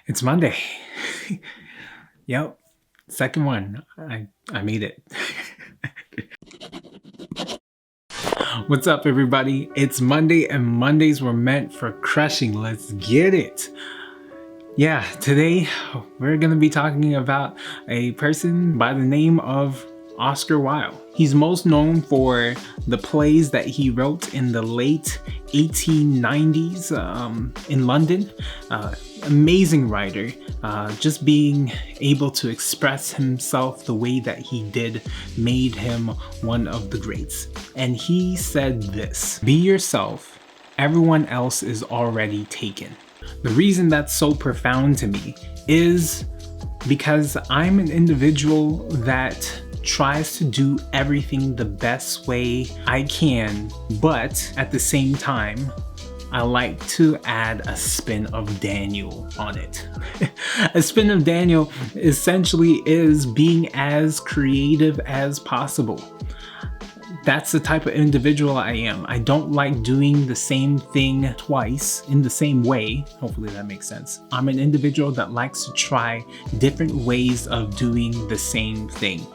It's Monday. Yep. Second one. I made it. What's up, everybody? It's Monday, and Mondays were meant for crushing. Let's get it. Yeah, today we're going to be talking about a person by the name of Oscar Wilde. He's most known for the plays that he wrote in the late 1890s in London. Amazing writer, just being able to express himself the way that he did made him one of the greats. And he said this: "Be yourself, everyone else is already taken." The reason that's so profound to me is because I'm an individual that tries to do everything the best way I can, but at the same time, I like to add a spin of Daniel on it. A spin of Daniel essentially is being as creative as possible. That's the type of individual I am. I don't like doing the same thing twice in the same way. Hopefully that makes sense. I'm an individual that likes to try different ways of doing the same thing.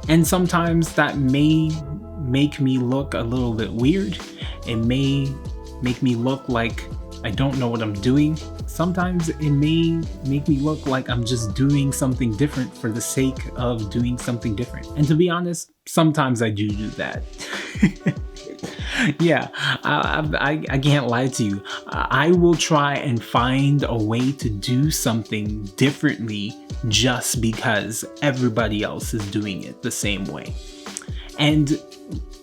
And sometimes that may make me look a little bit weird. It may make me look like I don't know what I'm doing. Sometimes it may make me look like I'm just doing something different for the sake of doing something different. And to be honest, sometimes I do that. Yeah, I can't lie to you. I will try and find a way to do something differently just because everybody else is doing it the same way. And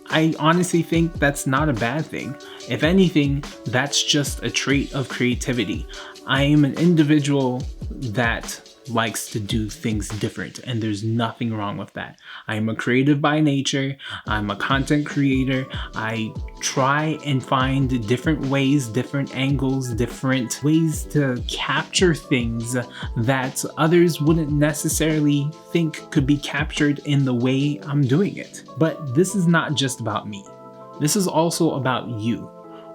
I honestly think that's not a bad thing. If anything, that's just a trait of creativity. I am an individual that likes to do things different, and there's nothing wrong with that. I am a creative by nature. I'm a content creator. I try and find different ways, different angles, different ways to capture things that others wouldn't necessarily think could be captured in the way I'm doing it. But this is not just about me. This is also about you.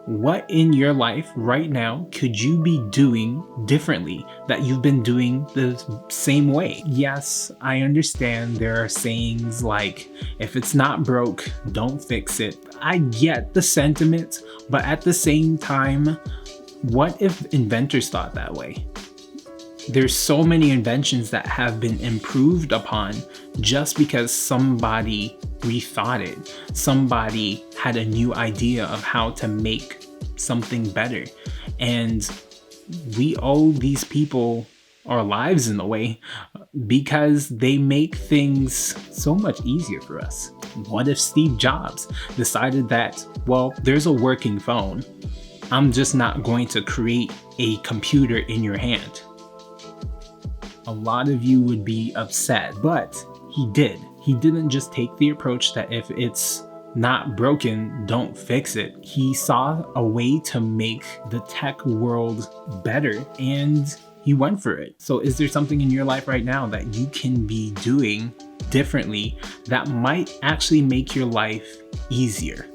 What in your life right now could you be doing differently that you've been doing the same way? Yes, I understand there are sayings like, if it's not broke, don't fix it. I get the sentiment, but at the same time, what if inventors thought that way? There's so many inventions that have been improved upon just because somebody rethought it. Somebody had a new idea of how to make something better. And we owe these people our lives in a way because they make things so much easier for us. What if Steve Jobs decided that, well, there's a working phone. I'm just not going to create a computer in your hand. A lot of you would be upset, but he did. He didn't just take the approach that if it's not broken, don't fix it. He saw a way to make the tech world better and he went for it. So is there something in your life right now that you can be doing differently that might actually make your life easier?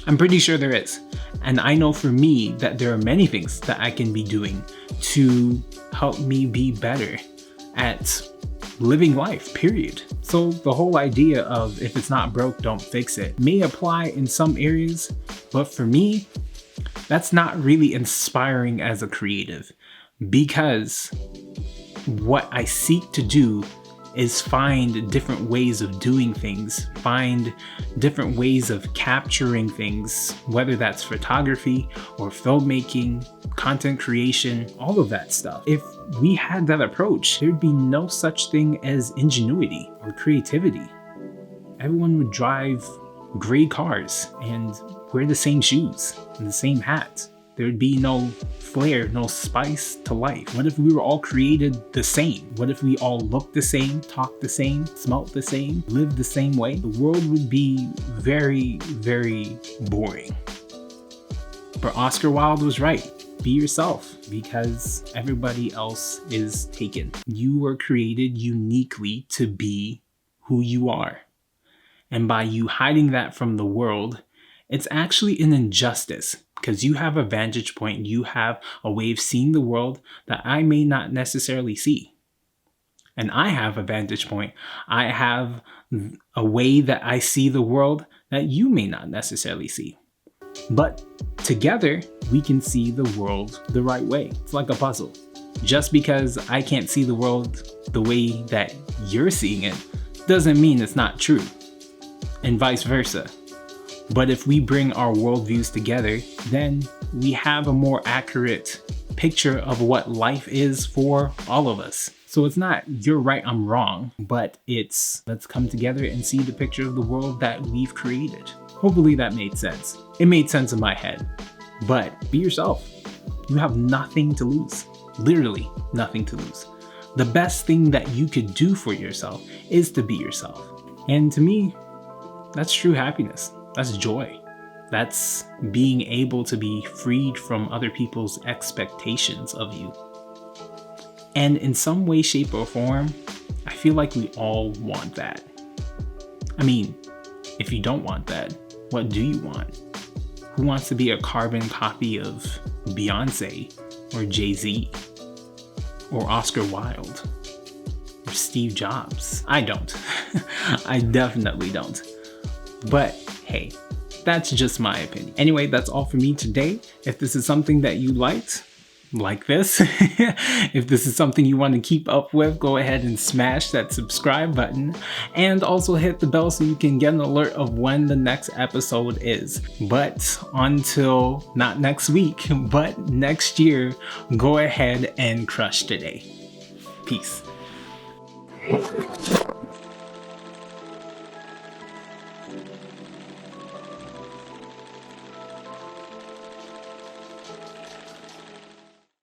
I'm pretty sure there is. And I know for me that there are many things that I can be doing to help me be better at living life, period. So the whole idea of if it's not broke, don't fix it may apply in some areas, but for me, that's not really inspiring as a creative, because what I seek to do is find different ways of doing things, find different ways of capturing things, whether that's photography or filmmaking, content creation, all of that stuff. If we had that approach, there'd be no such thing as ingenuity or creativity. Everyone would drive gray cars and wear the same shoes and the same hat. There'd be no flair, no spice to life. What if we were all created the same? What if we all looked the same, talked the same, smelt the same, lived the same way? The world would be very, very boring. But Oscar Wilde was right. Be yourself, because everybody else is taken. You were created uniquely to be who you are. And by you hiding that from the world, it's actually an injustice because you have a vantage point, you have a way of seeing the world that I may not necessarily see. And I have a vantage point. I have a way that I see the world that you may not necessarily see. But together, we can see the world the right way. It's like a puzzle. Just because I can't see the world the way that you're seeing it doesn't mean it's not true, and vice versa. But if we bring our worldviews together, then we have a more accurate picture of what life is for all of us. So it's not you're right, I'm wrong, but it's let's come together and see the picture of the world that we've created. Hopefully that made sense. It made sense in my head. But be yourself. You have nothing to lose. Literally nothing to lose. The best thing that you could do for yourself is to be yourself. And to me, that's true happiness. That's joy. That's being able to be freed from other people's expectations of you. And in some way, shape, or form, I feel like we all want that. I mean, if you don't want that, what do you want? Who wants to be a carbon copy of Beyonce or Jay-Z or Oscar Wilde or Steve Jobs? I don't. I definitely don't. But hey, that's just my opinion. Anyway, that's all for me today. If this is something that you liked, like this, if this is something you want to keep up with, go ahead and smash that subscribe button and also hit the bell so you can get an alert of when the next episode is. But until not next week, but next year, go ahead and crush today. Peace.